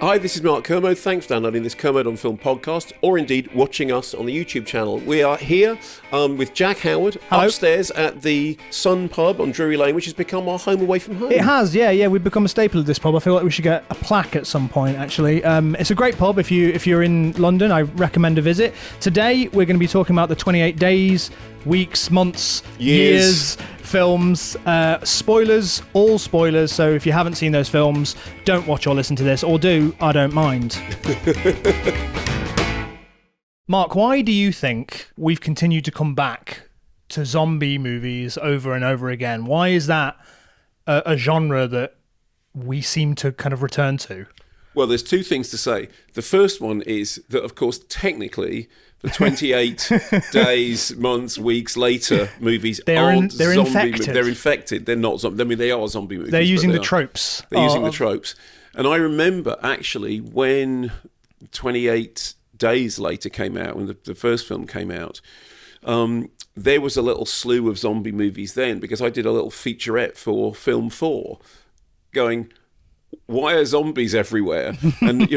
Hi, this is Mark Kermode. Thanks for downloading this Kermode on Film podcast, or indeed watching us on the YouTube channel. We are here with Jack Howard. Hello. Upstairs at the Sun Pub on Drury Lane, which has become our home away from home. It has, yeah. We've become a staple of this pub. I feel like we should get a plaque at some point, actually. It's a great pub. If you're in London, I recommend a visit. Today, we're going to be talking about the 28 days, weeks, months, years films. Spoilers, all spoilers. So if you haven't seen those films, don't watch or listen to this, or do. I don't mind. Mark, why do you think we've continued to come back to zombie movies over and over again? Why is that a genre that we seem to kind of return to? Well, there's two things to say. The first one is that, of course, technically, the 28 days, months, weeks later movies aren't zombie movies. They're infected. They're not zombie. I mean, they are zombie movies. They're using the tropes. They're using the tropes. And I remember, actually, when 28 days later came out, when the first film came out, there was a little slew of zombie movies then, because I did a little featurette for Film 4 going, why are zombies everywhere? And,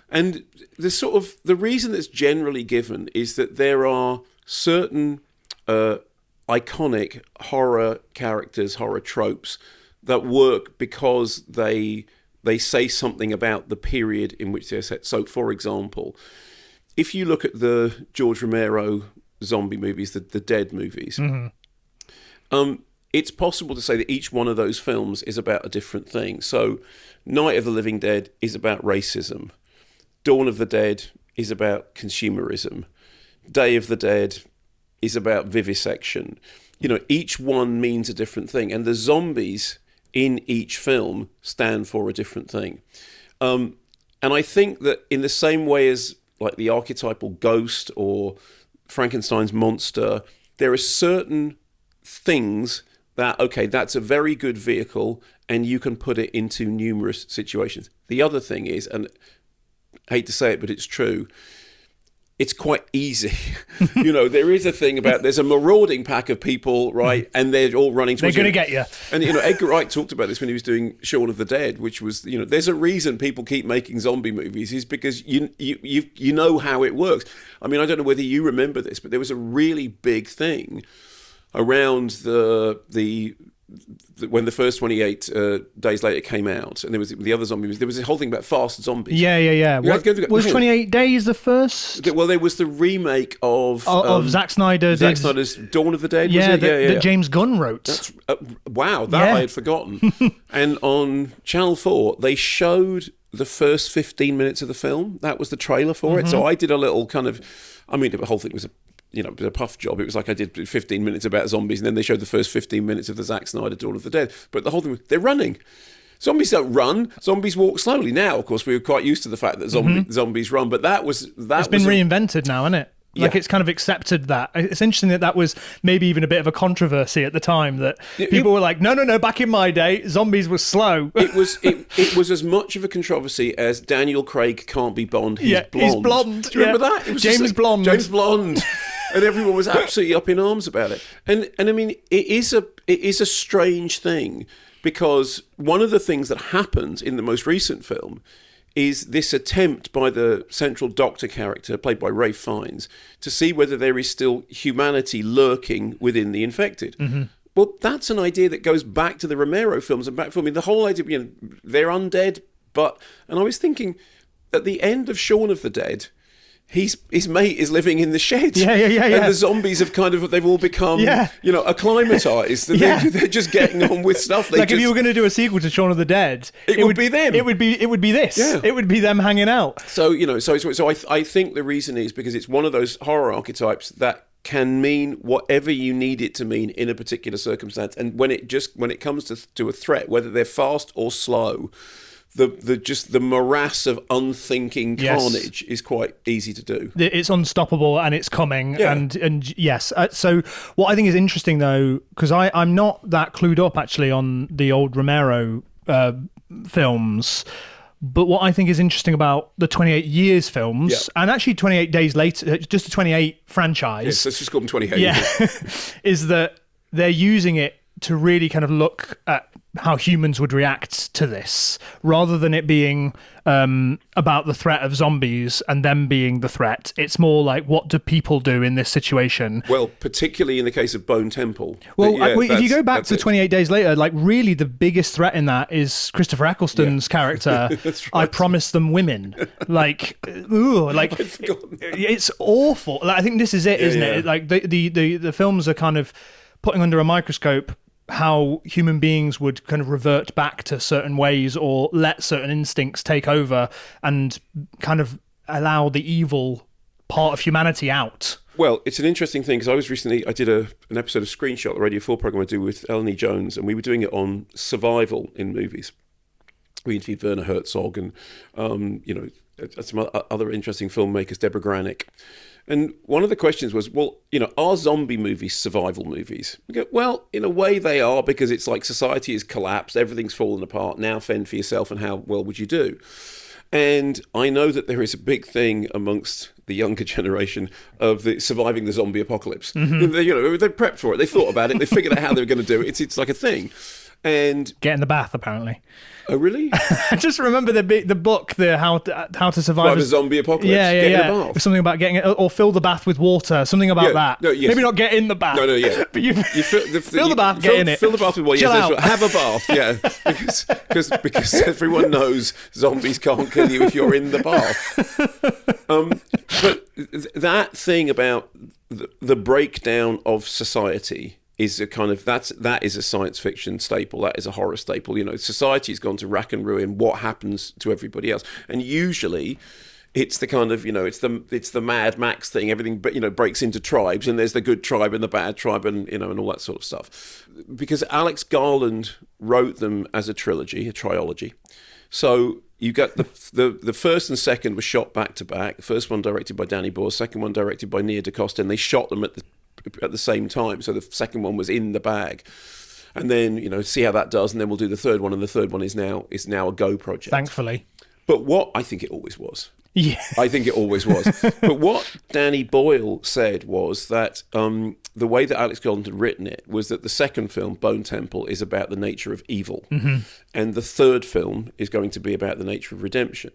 and the reason that's generally given is that there are certain iconic horror characters, horror tropes that work because they say something about the period in which they're set. So, for example, if you look at the George Romero zombie movies, the Dead movies, it's possible to say that each one of those films is about a different thing. So, Night of the Living Dead is about racism. Dawn of the Dead is about consumerism. Day of the Dead is about vivisection. Each one means a different thing. And the zombies in each film stand for a different thing. And I think that in the same way as like the archetypal ghost or Frankenstein's monster, there are certain things that, okay, that's a very good vehicle and you can put it into numerous situations. The other thing is, and I hate to say it, but it's true, it's quite easy. There is a thing about, there's a marauding pack of people, right, and they're all running towards you. They're going to get you. And, Edgar Wright talked about this when he was doing Shaun of the Dead, which was, there's a reason people keep making zombie movies, is because you know how it works. I mean, I don't know whether you remember this, but there was a really big thing around when the first 28 days later came out, and there was the other zombie movies, there was a whole thing about fast zombies. Yeah. Was 28 Days the first? Well, there was the remake of Zack Snyder. Zack Snyder's Dawn of the Dead. Yeah, that James Gunn wrote. Wow, I had forgotten. And on Channel 4, they showed the first 15 minutes of the film. That was the trailer for it. So I did a little kind of, the whole thing was it was a puff job. It was like I did 15 minutes about zombies, and then they showed the first 15 minutes of the Zack Snyder Dawn of the Dead. But the whole thing was, they're running. Zombies don't run. Zombies walk slowly. Now, of course, we were quite used to the fact that zombies run, but it's been reinvented now, isn't it? Like, it's kind of accepted that. It's interesting that was maybe even a bit of a controversy at the time, that people were like, no, back in my day, zombies were slow. It was as much of a controversy as Daniel Craig can't be Bond, he's blonde. He's blonde. Do you remember that? It was James Blonde. James Blonde. And everyone was absolutely up in arms about it. And I mean, it is a strange thing, because one of the things that happens in the most recent film is this attempt by the central doctor character, played by Ralph Fiennes, to see whether there is still humanity lurking within the infected. Well, that's an idea that goes back to the Romero films and back for me. The whole idea, they're undead, and I was thinking, at the end of Shaun of the Dead, his mate is living in the shed. Yeah. And the zombies they've all become, acclimatized. They're just getting on with stuff. If you were going to do a sequel to Shaun of the Dead, it would be them. It would be this. Yeah. It would be them hanging out. So, I think the reason is because it's one of those horror archetypes that can mean whatever you need it to mean in a particular circumstance. And when it comes to a threat, whether they're fast or slow, the morass of unthinking carnage is quite easy to do. It's unstoppable and it's coming. Yeah. And yes. So what I think is interesting, though, because I'm not that clued up actually on the old Romero films, but what I think is interesting about the 28 Years films, and actually 28 Days Later, just the 28 franchise. Yes, let's just call them 28. Yeah, is that they're using it to really kind of look at how humans would react to this, rather than it being about the threat of zombies and them being the threat. It's more like, what do people do in this situation? Well, particularly in the case of Bone Temple. Well, if you go back to 28 Days Later, like really the biggest threat in that is Christopher Eccleston's character. That's right. I promised them women. Like, ooh, like it's awful. Like, I think this is it, isn't it? Like the films are kind of putting under a microscope how human beings would kind of revert back to certain ways or let certain instincts take over and kind of allow the evil part of humanity out. Well, it's an interesting thing because I did an episode of Screenshot, the Radio 4 program I do with Eleni Jones, and we were doing it on survival in movies. We interviewed Werner Herzog and, some other interesting filmmakers, Deborah Granick. And one of the questions was, well, are zombie movies survival movies? We go, well, in a way they are, because it's like society has collapsed, everything's fallen apart, now fend for yourself, and how well would you do? And I know that there is a big thing amongst the younger generation of surviving the zombie apocalypse. Mm-hmm. They prepped for it, they thought about it, they figured out how they were going to do it. It's like a thing. And get in the bath, apparently. Oh, really? I just remember the book, the how to survive a zombie apocalypse. Yeah. In the bath. Something about getting it, or fill the bath with water. Something about that. No, yes. Maybe not get in the bath. No, yeah. But you fill the bath, get in it. Fill the bath with water. Chill out. Have a bath. Yeah, because everyone knows zombies can't kill you if you're in the bath. But that thing about the breakdown of society is a kind of that is a science fiction staple. That is a horror staple. Society's gone to rack and ruin. What happens to everybody else? And usually, it's the kind of it's the Mad Max thing. Everything breaks into tribes, and there's the good tribe and the bad tribe, and and all that sort of stuff. Because Alex Garland wrote them as a trilogy, a trilogy. So you got the first and second were shot back to back. The first one directed by Danny Boyle, second one directed by Nia DaCosta, and they shot them at the same time. So the second one was in the bag. And then, see how that does, and then we'll do the third one, and the third one is now a go project. Thankfully. But what I think it always was. Yeah. I think it always was. But what Danny Boyle said was that the way that Alex Garland had written it was that the second film, Bone Temple, is about the nature of evil. Mm-hmm. And the third film is going to be about the nature of redemption.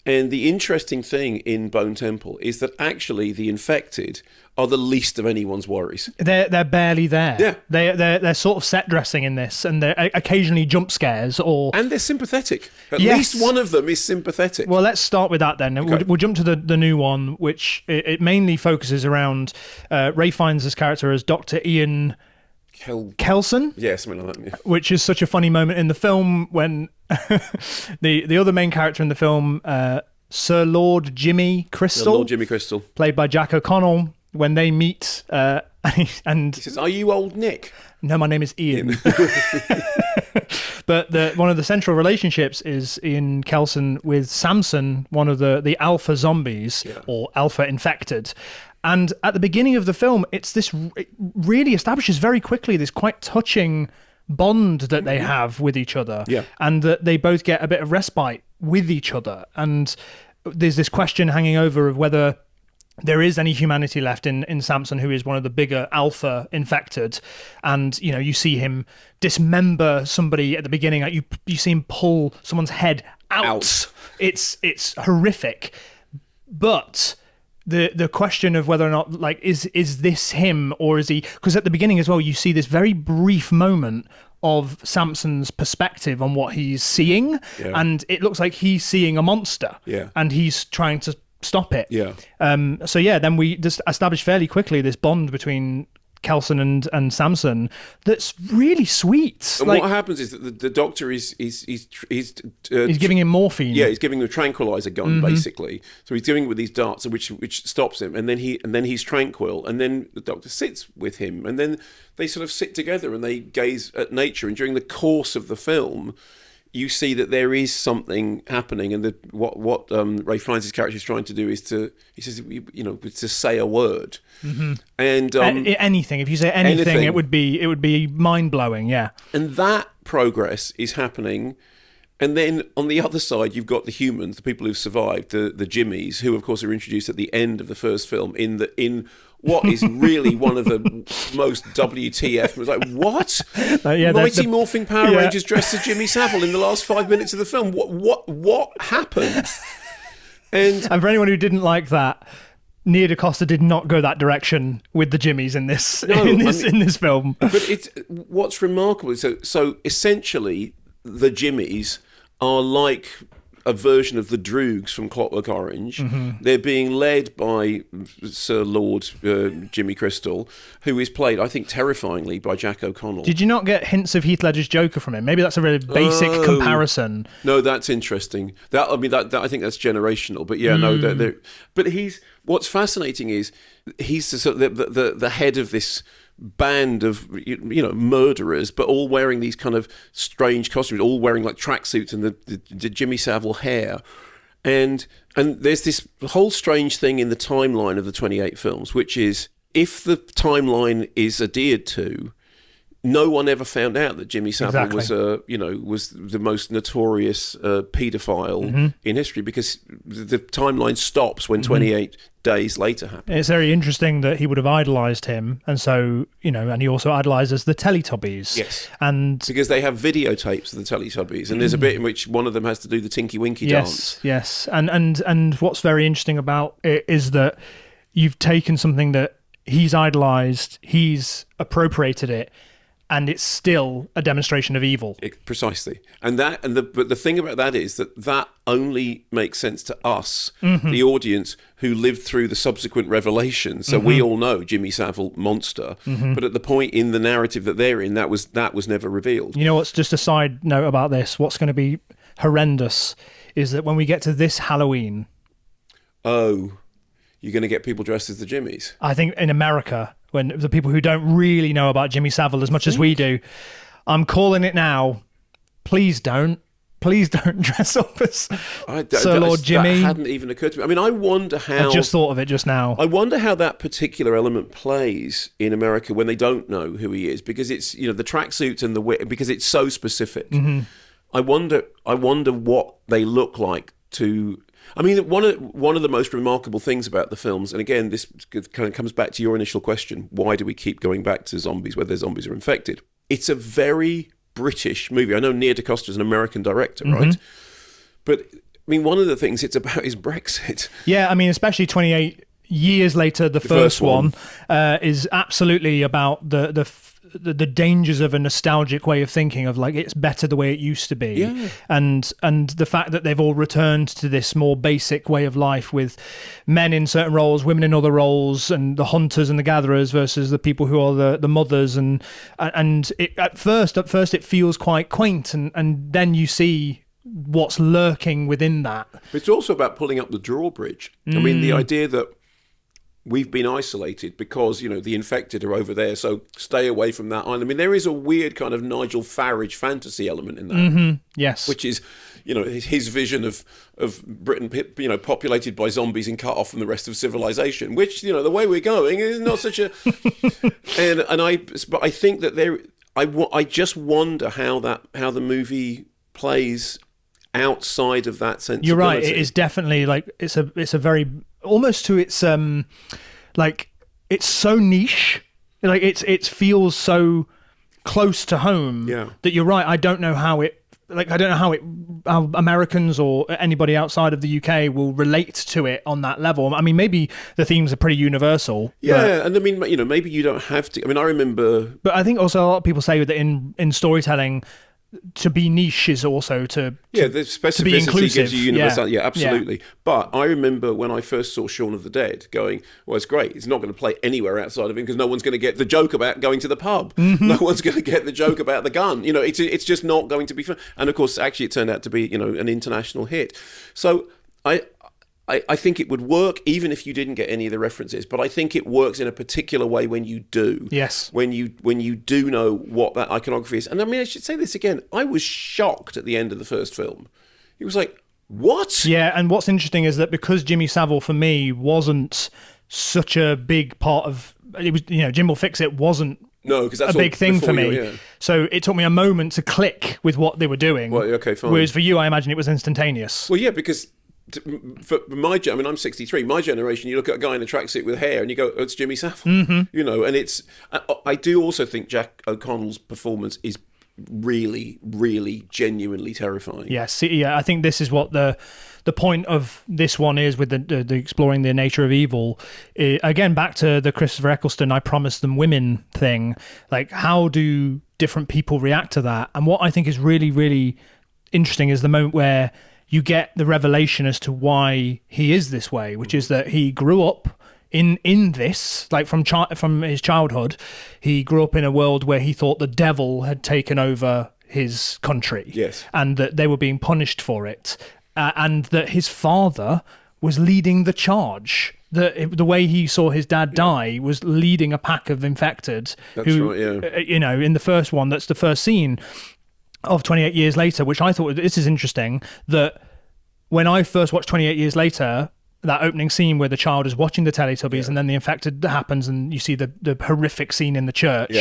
And the interesting thing in Bone Temple is that actually the infected are the least of anyone's worries. They're barely there. Yeah. They're sort of set dressing in this, and they're occasionally jump scares and they're sympathetic. At least one of them is sympathetic. Well, let's start with that then. Okay. We'll jump to the new one, which it mainly focuses around Ray Fiennes' character as Dr. Ian Kelson? Yeah, something like that. Yeah. Which is such a funny moment in the film when the other main character in the film, Sir Lord Jimmy Crystal. Lord Jimmy Crystal. Played by Jack O'Connell, when they meet and... He says, "Are you old Nick?" No, my name is Ian. But one of the central relationships is Ian Kelson with Samson, one of the alpha zombies, or alpha infected. And at the beginning of the film, it really establishes very quickly this quite touching bond that they have with each other. Yeah. And that they both get a bit of respite with each other. And there's this question hanging over of whether there is any humanity left in Samson, who is one of the bigger alpha infected. And, you see him dismember somebody at the beginning. Like you see him pull someone's head out. It's horrific. But the question of whether or not, like, is this him, or is he... Because at the beginning as well, you see this very brief moment of Samson's perspective on what he's seeing. Yeah. And it looks like he's seeing a monster. Yeah. And he's trying to stop it. Yeah. Then we just established fairly quickly this bond between Kelson and Samson that's really sweet. And what happens is that the doctor he's giving him morphine. Yeah, he's giving him a tranquilizer gun, basically. So he's giving him with these darts, which stops him, and then he's tranquil, and then the doctor sits with him, and then they sort of sit together and they gaze at nature. And during the course of the film, you see that there is something happening, and what Ray Fiennes' character is trying to do is to say a word, and anything. If you say anything, it would be mind blowing. Yeah, and that progress is happening And then on the other side, you've got the humans, the people who've survived, the Jimmies, who of course are introduced at the end of the first film in what is really one of the most WTF. It was like, what? Mighty Morphing Power Rangers dressed as Jimmy Savile in the last 5 minutes of the film. What happened? And for anyone who didn't like that, Nia DaCosta did not go that direction with the Jimmies in this in this film. But what's remarkable is so essentially the Jimmies are like a version of the Droogs from Clockwork Orange. Mm-hmm. They're being led by Sir Lord Jimmy Crystal, who is played, I think, terrifyingly by Jack O'Connell. Did you not get hints of Heath Ledger's Joker from him? Maybe that's a really basic comparison. No, that's interesting. That I think that's generational. But yeah, no, but what's fascinating is he's the head of this band of murderers, but all wearing these kind of strange costumes, all wearing like tracksuits and the Jimmy Savile hair, and there's this whole strange thing in the timeline of the 28 films, which is if the timeline is adhered to, no one ever found out that Jimmy Savile was the most notorious paedophile in history, because the timeline stops when 28 days later happened. It's very interesting that he would have idolised him, and so and he also idolises the Teletubbies. Yes, and because they have videotapes of the Teletubbies, and there's a bit in which one of them has to do the Tinky Winky dance. Yes, and what's very interesting about it is that you've taken something that he's idolised, he's appropriated it, and it's still a demonstration of evil. Precisely. But the thing about that is that only makes sense to us, the audience, who lived through the subsequent revelations. So we all know Jimmy Savile, monster, but at the point in the narrative that they're in, that was never revealed. You know what's just a side note about this? What's going to be horrendous is that when we get to this Halloween... Oh, you're going to get people dressed as the Jimmies? I think in America, when the people who don't really know about Jimmy Savile as much as we do, I'm calling it now. Please don't dress up as Sir Lord Jimmy. That hadn't even occurred to me. I mean, I wonder how... I just thought of it just now. I wonder how that particular element plays in America when they don't know who he is, because it's, the tracksuits and because it's so specific. Mm-hmm. I wonder what they look like to... I mean, one of the most remarkable things about the films, and again, this kind of comes back to your initial question, why do we keep going back to zombies, whether zombies are infected? It's a very British movie. I know Nia DaCosta is an American director, right? But, I mean, one of the things it's about is Brexit. Yeah, I mean, especially 28 years later, the first one is absolutely about the dangers of a nostalgic way of thinking, of like, it's better the way it used to be. Yeah. And the fact that they've all returned to this more basic way of life, with men in certain roles, women in other roles, and the hunters and the gatherers versus the people who are the mothers, and at first it feels quite quaint, and then you see what's lurking within that. But it's also about pulling up the drawbridge. I mean, the idea that we've been isolated because, the infected are over there, so stay away from that island. I mean, there is a weird kind of Nigel Farage fantasy element in that. Yes. Which is, his vision of Britain, populated by zombies and cut off from the rest of civilization, which, the way we're going is not such a... But I think that I just wonder how the movie plays outside of that sensibility. You're right. It is definitely like it's a very almost to its like it's so niche. Like it feels so close to home. Yeah. That you're right. I don't know how Americans or anybody outside of the UK will relate to it on that level. I mean, maybe the themes are pretty universal. Yeah, and I mean, maybe you don't have to. I mean, I remember. But I think also a lot of people say that in storytelling, to be niche is also to the specificity gives you universality. Yeah, absolutely. Yeah. But I remember when I first saw Shaun of the Dead going, well, it's great. It's not going to play anywhere outside of him because no one's going to get the joke about going to the pub. No one's going to get the joke about the gun. It's just not going to be fun. And of course, actually, it turned out to be, an international hit. So I think it would work even if you didn't get any of the references, but I think it works in a particular way when you do. Yes. When you do know what that iconography is. And I mean, I should say this again. I was shocked at the end of the first film. It was like, what? Yeah, and what's interesting is that because Jimmy Savile, for me, wasn't such a big part of... It was, Jim Will Fix It wasn't... No, because that's a big thing for me. So it took me a moment to click with what they were doing. Well, okay, fine. Whereas for you, I imagine it was instantaneous. Well, yeah, because for I mean, I'm 63. My generation, you look at a guy in a tracksuit with hair, and you go, "Oh, it's Jimmy Savile." You know, and it's. I do also think Jack O'Connell's performance is really, really, genuinely terrifying. Yes, yeah. I think this is what the point of this one is with the exploring the nature of evil. Again, back to the Christopher Eccleston "I promised them women" thing. Like, how do different people react to that? And what I think is really, really interesting is the moment where you get the revelation as to why he is this way, which is that he grew up in this, like from his childhood, he grew up in a world where he thought the devil had taken over his country. Yes. And that they were being punished for it. And that his father was leading the charge. The way he saw his dad die was leading a pack of infected. That's right, yeah. You know, in the first one, that's the first scene of 28 Years Later, which I thought, this is interesting, that when I first watched 28 Years Later, that opening scene where the child is watching the Teletubbies and then the infected happens and you see the horrific scene in the church,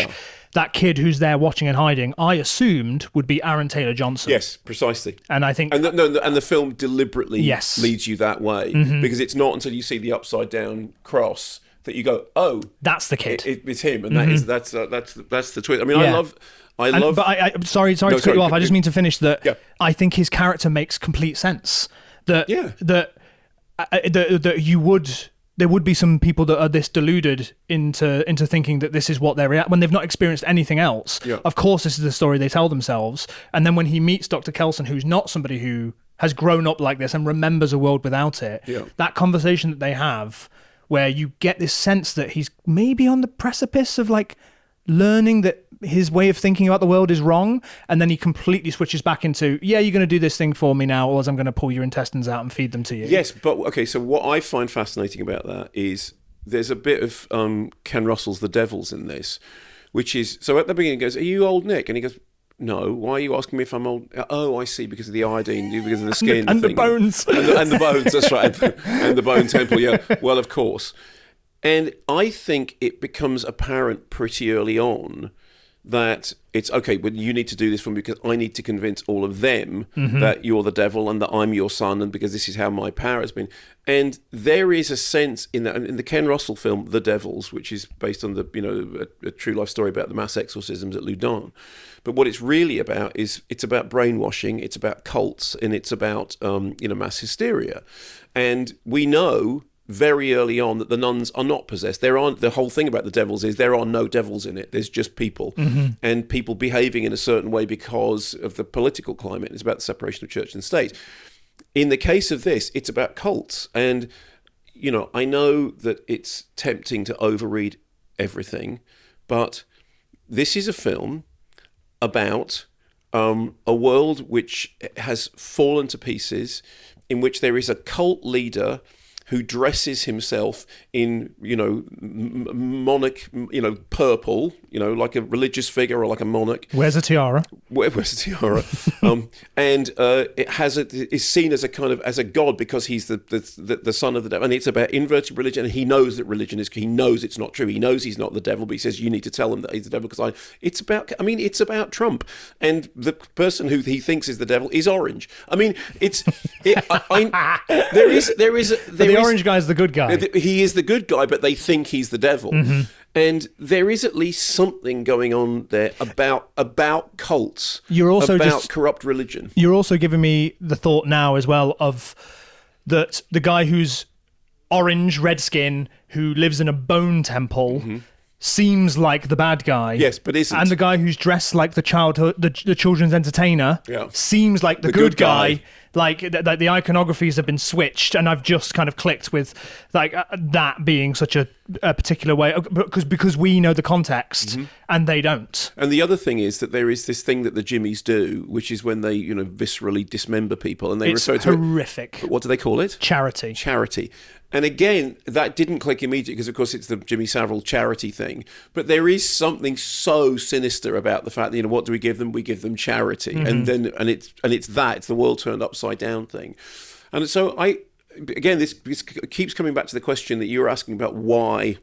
that kid who's there watching and hiding, I assumed would be Aaron Taylor-Johnson. Yes, precisely. And I think... And the film deliberately leads you that way, because it's not until you see the upside down cross that you go, oh, that's the kid. It's him, and that's the twist. I mean, I love. But I'm sorry to cut you off. I just mean to finish that. Yeah. I think his character makes complete sense. That there would be some people that are this deluded into thinking that this is what they're when they've not experienced anything else. Yeah. Of course, this is the story they tell themselves. And then when he meets Dr. Kelson, who's not somebody who has grown up like this and remembers a world without it, that conversation that they have, where you get this sense that he's maybe on the precipice of like learning that his way of thinking about the world is wrong, and then he completely switches back into, you're going to do this thing for me now, or I'm going to pull your intestines out and feed them to you. Yes, but okay, so what I find fascinating about that is there's a bit of Ken Russell's The Devils in this, which is, so at the beginning he goes, "Are you old Nick?" And he goes, "No, why are you asking me if I'm old?" "Oh, I see, because of the iodine, because of the skin." and the bones. And the bones, that's right. And the bone temple, yeah. Well, of course. And I think it becomes apparent pretty early on that it's, okay, but you need to do this for me because I need to convince all of them that you're the devil and that I'm your son, and because this is how my power has been. And there is a sense in the Ken Russell film, The Devils, which is based on a true life story about the mass exorcisms at Loudun. But what it's really about is it's about brainwashing, it's about cults, and it's about mass hysteria. And we know very early on that the nuns are not possessed. The whole thing about the devils is there are no devils in it. There's just people, and people behaving in a certain way because of the political climate. It's about the separation of church and state. In the case of this, it's about cults. And, I know that it's tempting to overread everything, but this is a film about a world which has fallen to pieces, in which there is a cult leader who dresses himself in, monarch, purple, like a religious figure or like a monarch. Wears a tiara. Wears a tiara. And is seen as a god because he's the son of the devil. And it's about inverted religion. And he knows that he knows it's not true. He knows he's not the devil, but he says, you need to tell him that he's the devil because it's about Trump. And the person who he thinks is the devil is orange. I mean, there is the orange guy's the good guy. He is the good guy, but they think he's the devil. And there is at least something going on there about cults. You're also about corrupt religion. You're also giving me the thought now as well of that the guy who's orange, red skin, who lives in a bone temple seems like the bad guy. Yes, but isn't. And the guy who's dressed like the children's entertainer seems like the good guy. Like the iconographies have been switched, and I've just kind of clicked with like that being such a particular way because we know the context and they don't. And the other thing is that there is this thing that the Jimmies do, which is when they viscerally dismember people, and they refer to horrific. What do they call it? Charity. And again, that didn't click immediately because, of course, it's the Jimmy Savile charity thing. But there is something so sinister about the fact that, what do we give them? We give them charity, and it's the world turned upside down thing. And so this keeps coming back to the question that you were asking about why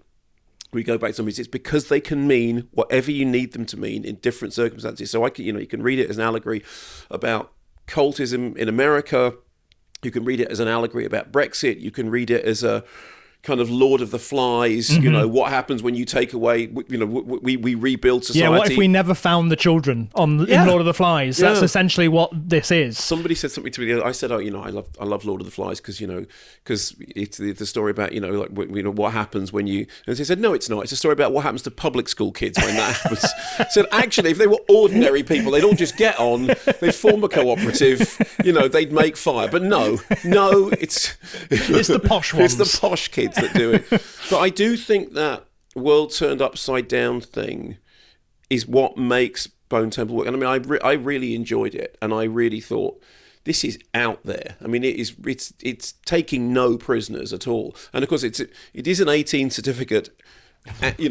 we go back to zombies, it's because they can mean whatever you need them to mean in different circumstances. So you can read it as an allegory about cultism in America. You can read it as an allegory about Brexit. You can read it as a kind of Lord of the Flies. What happens when you take away? We rebuild society. Yeah, what if we never found the children in Lord of the Flies? That's essentially what this is. Somebody said something to me the other day. I said, I love Lord of the Flies because it's the story about what happens when you. And they said, no, it's not. It's a story about what happens to public school kids when that happens. I said, actually, if they were ordinary people, they'd all just get on. They'd form a cooperative. They'd make fire. But no, it's the posh ones. It's the posh kids that do it. But I do think that world turned upside down thing is what makes Bone Temple work. And I mean, I really enjoyed it, and I really thought this is out there. I mean, it's taking no prisoners at all. And of course, it is an 18 certificate.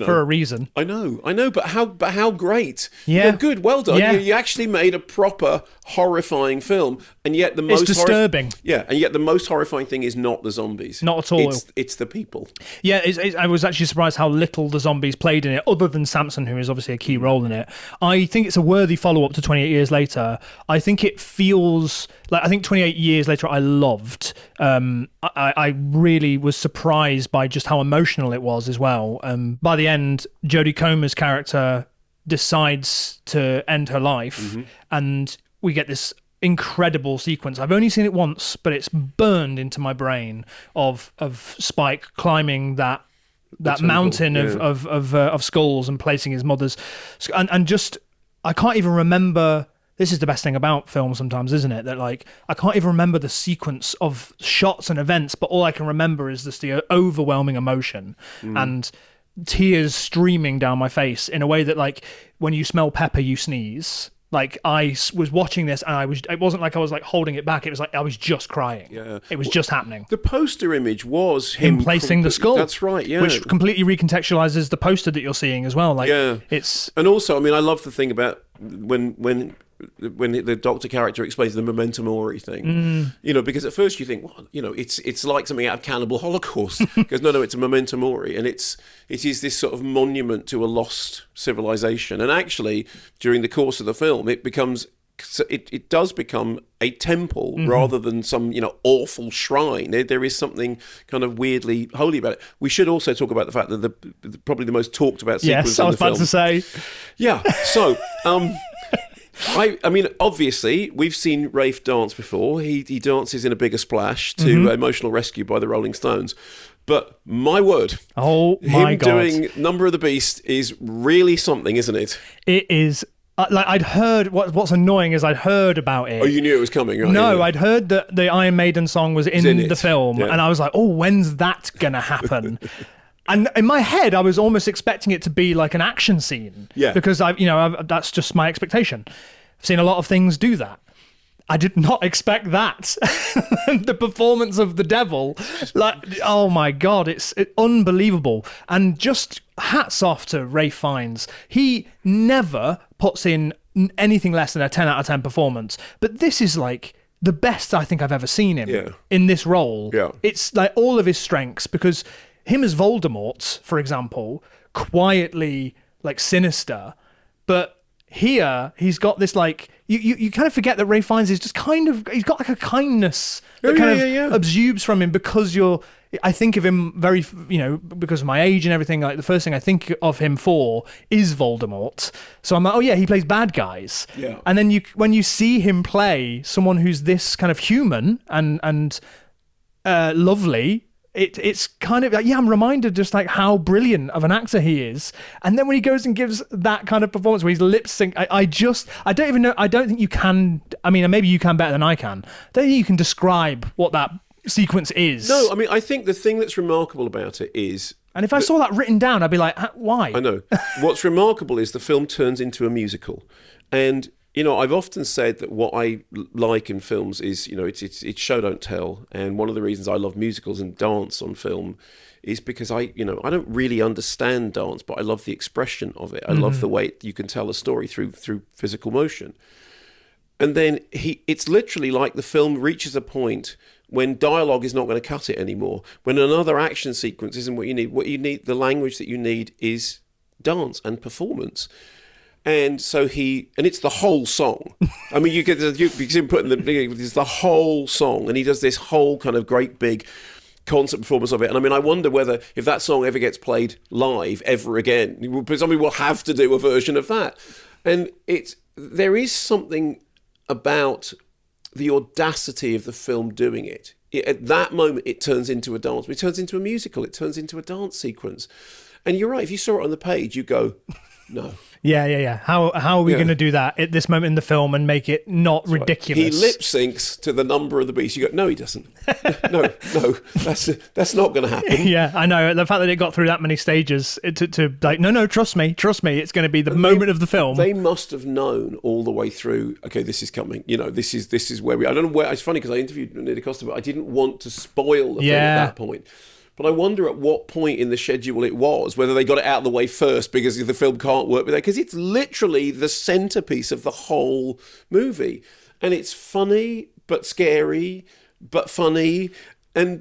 For a reason. I know, but how great? Yeah, good, well done. Yeah. You actually made a proper horrifying film, and yet it's disturbing. And yet the most horrifying thing is not the zombies. Not at all. It's the people. Yeah, I was actually surprised how little the zombies played in it, other than Samson, who is obviously a key role in it. I think it's a worthy follow-up to 28 Years Later. I think it feels like, I think 28 Years Later I loved. I really was surprised by just how emotional it was as well. By the end, Jodie Comer's character decides to end her life, and we get this incredible sequence. I've only seen it once, but it's burned into my brain of Spike climbing that mountain of skulls and placing his mother's and just I can't even remember. This is the best thing about film sometimes, isn't it? That I can't even remember the sequence of shots and events, but all I can remember is just the overwhelming emotion and tears streaming down my face in a way that when you smell pepper, you sneeze. I was watching this and it wasn't like I was holding it back. It was like I was just crying. Yeah. It was just happening. The poster image was him placing the skull. That's right, yeah. Which completely recontextualizes the poster that you're seeing as well. It's... And also, I mean, I love the thing about when the Doctor character explains the memento mori thing, because at first you think, well, it's like something out of Cannibal Holocaust, because no, it's a memento mori, and it is this sort of monument to a lost civilization. And actually, during the course of the film, it does become a temple rather than some awful shrine. There is something kind of weirdly holy about it. We should also talk about the fact that probably the most talked about sequence in the film. Yes, I was about to say. Yeah. So. I mean, obviously, we've seen Rafe dance before. He dances in A Bigger Splash to Emotional Rescue by the Rolling Stones. But my word, him doing Number of the Beast is really something, isn't it? It is. I'd heard, what's annoying is I'd heard about it. Oh, you knew it was coming, right? No, I'd heard that the Iron Maiden song was in the film, and I was like, oh, when's that going to happen? And in my head, I was almost expecting it to be like an action scene. Yeah. Because that's just my expectation. I've seen a lot of things do that. I did not expect that. The performance of the devil, oh my God, it's unbelievable. And just hats off to Ralph Fiennes. He never puts in anything less than a 10 out of 10 performance. But this is the best I think I've ever seen him in this role. Yeah. It's all of his strengths, because him as Voldemort, for example, quietly sinister, but here he's got this you kind of forget that Ralph Fiennes is just he's got a kindness that exudes from him, because I think of him very because of my age and everything, the first thing I think of him for is Voldemort. So I'm like, oh yeah, he plays bad guys. Yeah. And then when you see him play someone who's this kind of human and lovely, it's kind of I'm reminded just how brilliant of an actor he is. And then when he goes and gives that kind of performance where he's lip sync, I don't even know. I don't think you can. I mean, maybe you can better than I can. I don't think you can describe what that sequence is. No, I mean, I think the thing that's remarkable about it is. And if I saw that written down, I'd be like, why? I know. What's remarkable is the film turns into a musical, and. I've often said that what I like in films is, it's show don't tell. And one of the reasons I love musicals and dance on film is because I don't really understand dance, but I love the expression of it. I love the way you can tell a story through physical motion. And then it's literally like the film reaches a point when dialogue is not going to cut it anymore. When another action sequence isn't what you need. What you need, the language that you need is dance and performance. And so and it's the whole song. I mean, you can put in the beginning, it's the whole song, and he does this whole kind of great big concert performance of it. And I mean, I wonder whether if that song ever gets played live ever again, somebody will have to do a version of that. And there is something about the audacity of the film doing it. At that moment, it turns into a dance. It turns into a musical. It turns into a dance sequence. And you're right. If you saw it on the page, you go, no. Yeah. How are we going to do that at this moment in the film and make it not That's ridiculous? Right. He lip syncs to the number of the beast. You go, no, he doesn't. no, that's not going to happen. Yeah, I know. The fact that it got through that many stages to like, no, trust me, it's going to be the moment of the film. They must have known all the way through. Okay, this is coming. This is where we. I don't know where. It's funny because I interviewed Nida Costa, but I didn't want to spoil the film at that point. But I wonder at what point in the schedule it was, whether they got it out of the way first because the film can't work with it, because it's literally the centerpiece of the whole movie. And it's funny, but scary, but funny. But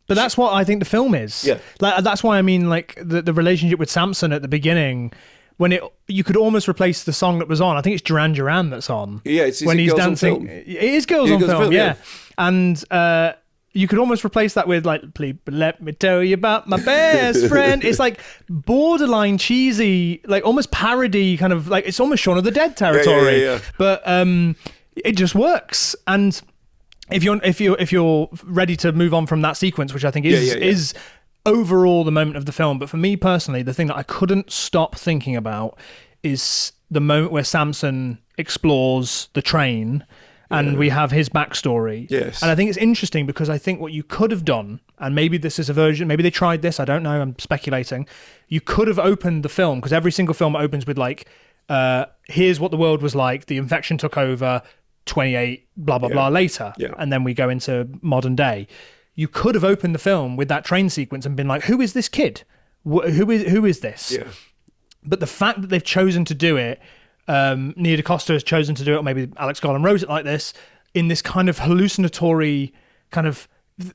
that's what I think the film is. Yeah. Like, that's why I mean, like, the relationship with Samson at the beginning, when you could almost replace the song that was on. I think it's Duran Duran that's on. Yeah, when he's dancing. It is Girls on Film, yeah. And you could almost replace that with like, please let me tell you about my best friend. It's like borderline cheesy, like almost parody kind of, like it's almost Shaun of the Dead territory. Yeah. But it just works. And if you're ready to move on from that sequence, which I think is overall the moment of the film, but for me personally, the thing that I couldn't stop thinking about is the moment where Samson explores the train. And we have his backstory. Yes. And I think it's interesting because I think what you could have done, and maybe this is a version, maybe they tried this, I don't know, I'm speculating. You could have opened the film, because every single film opens with like, here's what the world was like, the infection took over, 28, blah, blah, blah later. Yeah. And then we go into modern day. You could have opened the film with that train sequence and been like, who is this kid? Who is this? Yeah. But the fact that they've chosen to do it, Nia DaCosta has chosen to do it, or maybe Alex Garland wrote it like this, in this kind of hallucinatory kind of,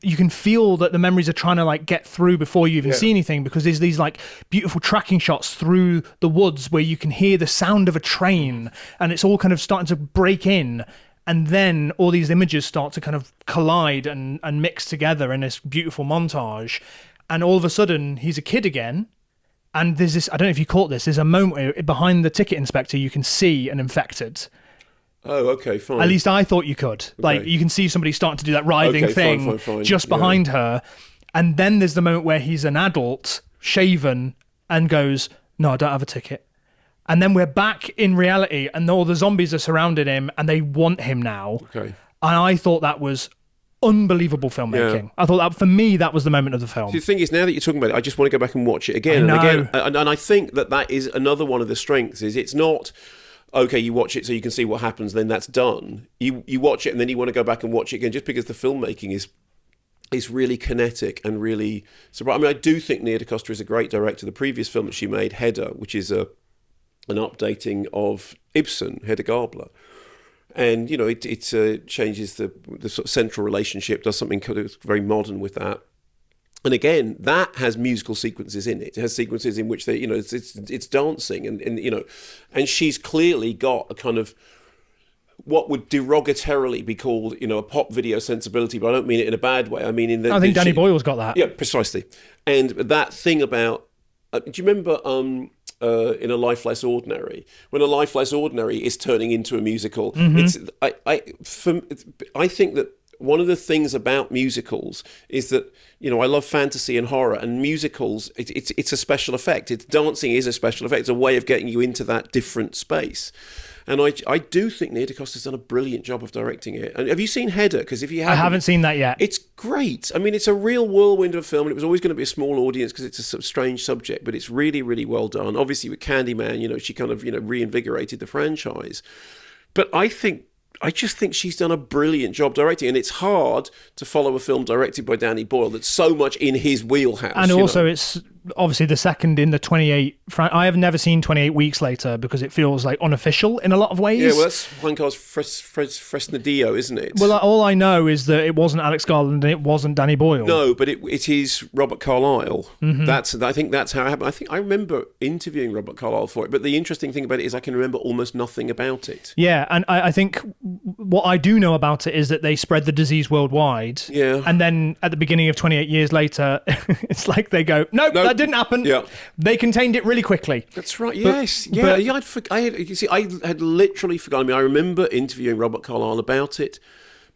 you can feel that the memories are trying to like get through before you even see anything, because there's these like beautiful tracking shots through the woods where you can hear the sound of a train and it's all kind of starting to break in, and then all these images start to kind of collide and mix together in this beautiful montage, and all of a sudden he's a kid again. And there's this, I don't know if you caught this, there's a moment where behind the ticket inspector you can see an infected. Oh, okay, fine. At least I thought you could. Okay. Like, you can see somebody starting to do that writhing thing fine. just behind her. And then there's the moment where he's an adult, shaven, and goes, no, I don't have a ticket. And then we're back in reality, and all the zombies are surrounding him, and they want him now. Okay. And I thought that was unbelievable filmmaking. I thought that, for me, that was the moment of the film. See, the thing is, now that you're talking about it, I just want to go back and watch it again and again. And I think that is another one of the strengths, is it's not, okay, you watch it so you can see what happens, then that's done. You watch it and then you want to go back and watch it again, just because the filmmaking is really kinetic and really surprising. I mean, I do think Nia DaCosta is a great director. The previous film that she made, Hedda, which is an updating of Ibsen, Hedda Gabler. And, it changes the sort of central relationship, does something kind of very modern with that. And again, that has musical sequences in it. It has sequences in which it's dancing and and she's clearly got a kind of what would derogatorily be called, a pop video sensibility, but I don't mean it in a bad way. I mean I think Danny Boyle's got that. Yeah, precisely. And that thing about, do you remember in A Life Less Ordinary, when A Life Less Ordinary is turning into a musical? I think that one of the things about musicals is that, I love fantasy and horror, and musicals, it's a special effect. Dancing is a special effect. It's a way of getting you into that different space. And I do think Nia DaCosta's done a brilliant job of directing it. And have you seen Hedda? Because if you haven't, I haven't seen that yet. It's great. I mean, it's a real whirlwind of a film, and it was always going to be a small audience because it's a sort of strange subject, but it's really, really well done. Obviously, with Candyman, she kind of, reinvigorated the franchise. But I just think she's done a brilliant job directing, and it's hard to follow a film directed by Danny Boyle that's so much in his wheelhouse. And also, it's obviously the second in the 28. I have never seen 28 Weeks Later because it feels like unofficial in a lot of ways. Yeah, well, that's Juan Carlos Fresnadillo, isn't it? Well, all I know is that it wasn't Alex Garland and it wasn't Danny Boyle. No, but it is Robert Carlyle. I think that's how it happened. I think I remember interviewing Robert Carlyle for it, but the interesting thing about it is I can remember almost nothing about it. Yeah, and I think what I do know about it is that they spread the disease worldwide. Yeah. And then at the beginning of 28 years later, it's like they go, nope, that didn't happen. Yeah. They contained it really quickly. That's right. Yes. I had literally forgotten. I mean, I remember interviewing Robert Carlyle about it,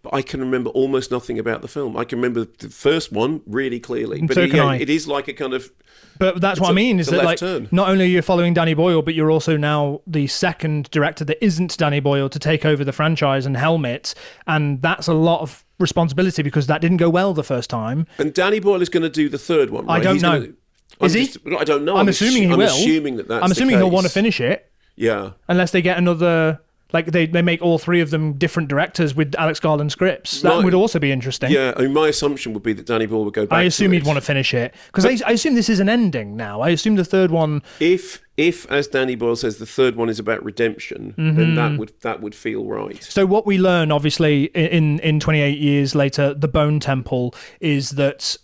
but I can remember almost nothing about the film. I can remember the first one really clearly. But it is like a kind of... But that's what I mean, is that like turn. Not only are you following Danny Boyle, but you're also now the second director that isn't Danny Boyle to take over the franchise and helm it. And that's a lot of responsibility because that didn't go well the first time. And Danny Boyle is going to do the third one, right? I don't know. Is he? I don't know. I'm assuming he will. I'm assuming that's I'm assuming he'll want to finish it. Yeah. Unless they get another... Like they make all three of them different directors with Alex Garland scripts. That would also be interesting. Yeah, I mean, my assumption would be that Danny Boyle would go back. I assume he'd want to finish it because I assume this is an ending now. I assume the third one. If as Danny Boyle says, the third one is about redemption, then that would feel right. So what we learn, obviously, in 28 years later, the Bone Temple, is that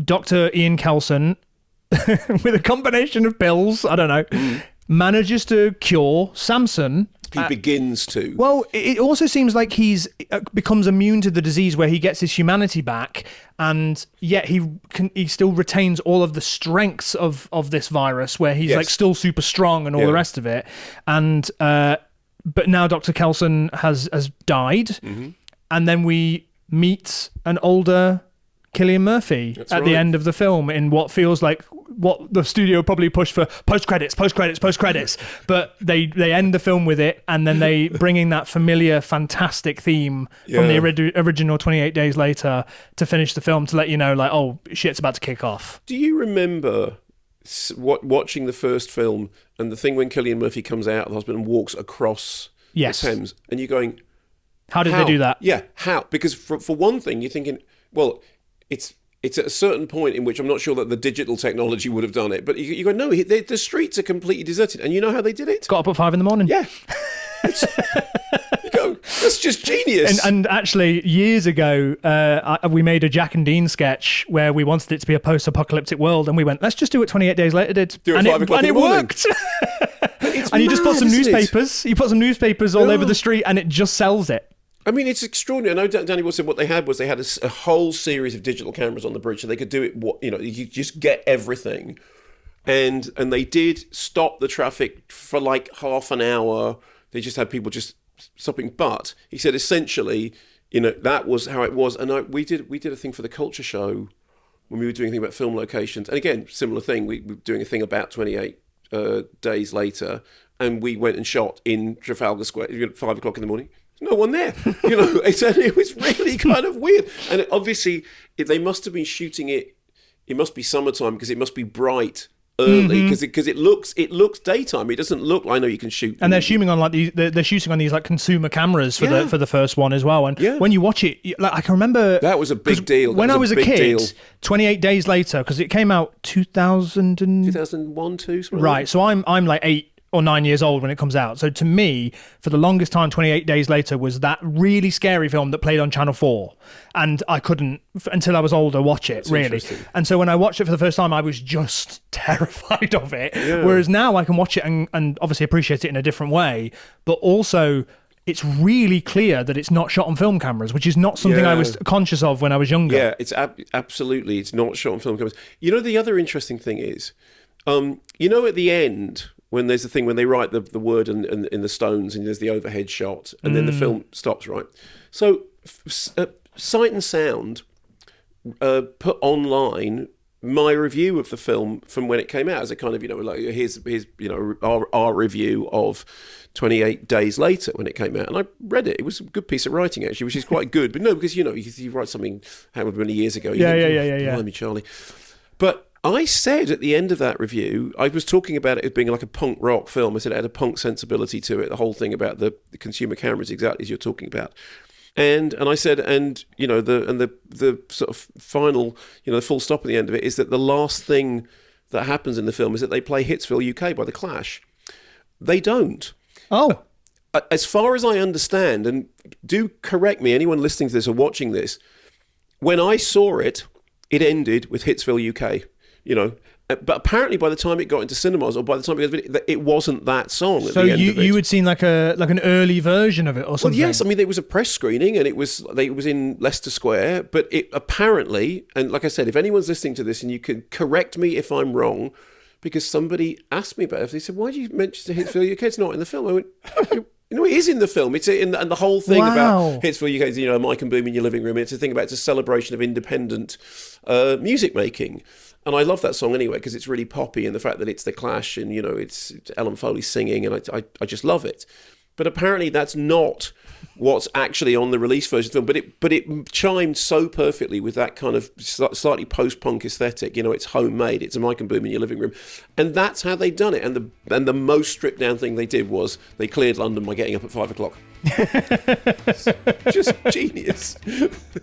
Dr. Ian Kelson, with a combination of pills, I don't know, manages to cure Samson. He begins to. Well, it also seems like he's becomes immune to the disease where he gets his humanity back, and yet he still retains all of the strengths of this virus, where he's like still super strong and all the rest of it. And but now Dr. Kelson has died, and then we meet an older Cillian Murphy at the end of the film in what feels like what the studio probably pushed for post credits, but they end the film with it, and then they bring in that familiar, fantastic theme from the original 28 Days Later to finish the film to let you know, like, oh shit's about to kick off. Do you remember watching the first film and the thing when Cillian Murphy comes out of the hospital and walks across the Thames, and you're going, how did they do that? Yeah, how? Because for one thing, you're thinking, well, it's at a certain point in which I'm not sure that the digital technology would have done it, but you go, no, the streets are completely deserted, and you know how they did it? Got up at 5 a.m. Yeah. You go, that's just genius. And actually, years ago, we made a Jack and Dean sketch where we wanted it to be a post-apocalyptic world, and we went, let's just do what 28 Days Later did. Do it at 5 o'clock in the morning. Worked. And you just put some newspapers. You put some newspapers all over the street, and it just sells it. I mean, it's extraordinary. I know Danny Boyle said what they had was they had a whole series of digital cameras on the bridge, so they could do it. You just get everything, and they did stop the traffic for like half an hour. They just had people just stopping. But he said essentially, that was how it was. And we did a thing for the Culture Show when we were doing a thing about film locations, and again, similar thing. We were doing a thing about 28 days later, and we went and shot in Trafalgar Square at 5 o'clock in the morning. There's no one there, it was really kind of weird. And obviously, they must have been shooting it. It must be summertime because it must be bright early because it looks daytime. It doesn't look. I know you can shoot, and they're shooting on they're shooting on these like consumer cameras for the first one as well. And when you watch it, like I can remember that was a big deal. When I was a kid, 28 Days Later, because it came out 2001, 2, right? So I'm like 8 or 9 years old when it comes out. So to me, for the longest time, 28 Days Later was that really scary film that played on Channel 4. And I couldn't, until I was older, watch it, really. And so when I watched it for the first time, I was just terrified of it. Yeah. Whereas now I can watch it and obviously appreciate it in a different way. But also, it's really clear that it's not shot on film cameras, which is not something I was conscious of when I was younger. Yeah, it's absolutely, it's not shot on film cameras. The other interesting thing is, at the end, when there's the thing when they write the word in the stones and there's the overhead shot and then the film stops, right? So Sight and Sound put online my review of the film from when it came out as a kind of, like here's our review of 28 Days Later when it came out. And I read it. It was a good piece of writing, actually, which is quite good. But no, because, you write something however many years ago. Yeah. Blimey, Charlie. But I said at the end of that review, I was talking about it as being like a punk rock film. I said it had a punk sensibility to it. The whole thing about the consumer cameras, exactly as you're talking about. And I said, the sort of final, the full stop at the end of it is that the last thing that happens in the film is that they play Hitsville UK by The Clash. They don't. Oh. As far as I understand, and do correct me, anyone listening to this or watching this, when I saw it, it ended with Hitsville UK, But apparently, by the time it got into cinemas, or by the time it wasn't that song. So you had seen like an early version of it, or something? Well, yes. I mean, there was a press screening, and it was in Leicester Square. But it apparently, and like I said, if anyone's listening to this, and you can correct me if I'm wrong, because somebody asked me about it. They said, "Why do you mention Hitsville UK? It's not in the film." I went, it is in the film. It's and the whole thing about Hitsville UK is, Mike and Boom in your living room. It's a thing about it's a celebration of independent music making. And I love that song anyway, because it's really poppy, and the fact that it's The Clash, and it's Ellen Foley singing, and I just love it. But apparently that's not what's actually on the release version of the film. But it chimed so perfectly with that kind of slightly post-punk aesthetic. It's homemade. It's a Mike and Boom in your living room, and that's how they'd done it. And the most stripped down thing they did was they cleared London by getting up at 5 o'clock. Just genius.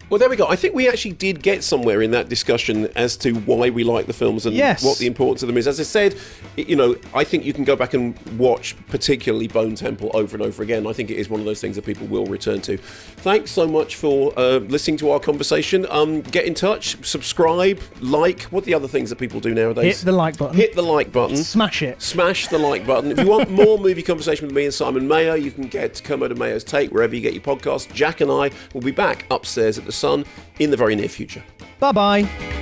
Well, there we go. I think we actually did get somewhere in that discussion as to why we like the films and what the importance of them is. As I said, I think you can go back and watch particularly Bone Temple over and over again. I think it is one of those things that people will return to. Thanks so much for listening to our conversation. Get in touch, subscribe, like. What are the other things that people do nowadays? Hit the like button. Hit the like button. Smash it. Smash the like button. If you want more movie conversation with me and Simon Mayo, you can get Kermode Mayo's Take wherever you get your podcasts. Jack and I will be back upstairs at the Sun in the very near future. Bye-bye.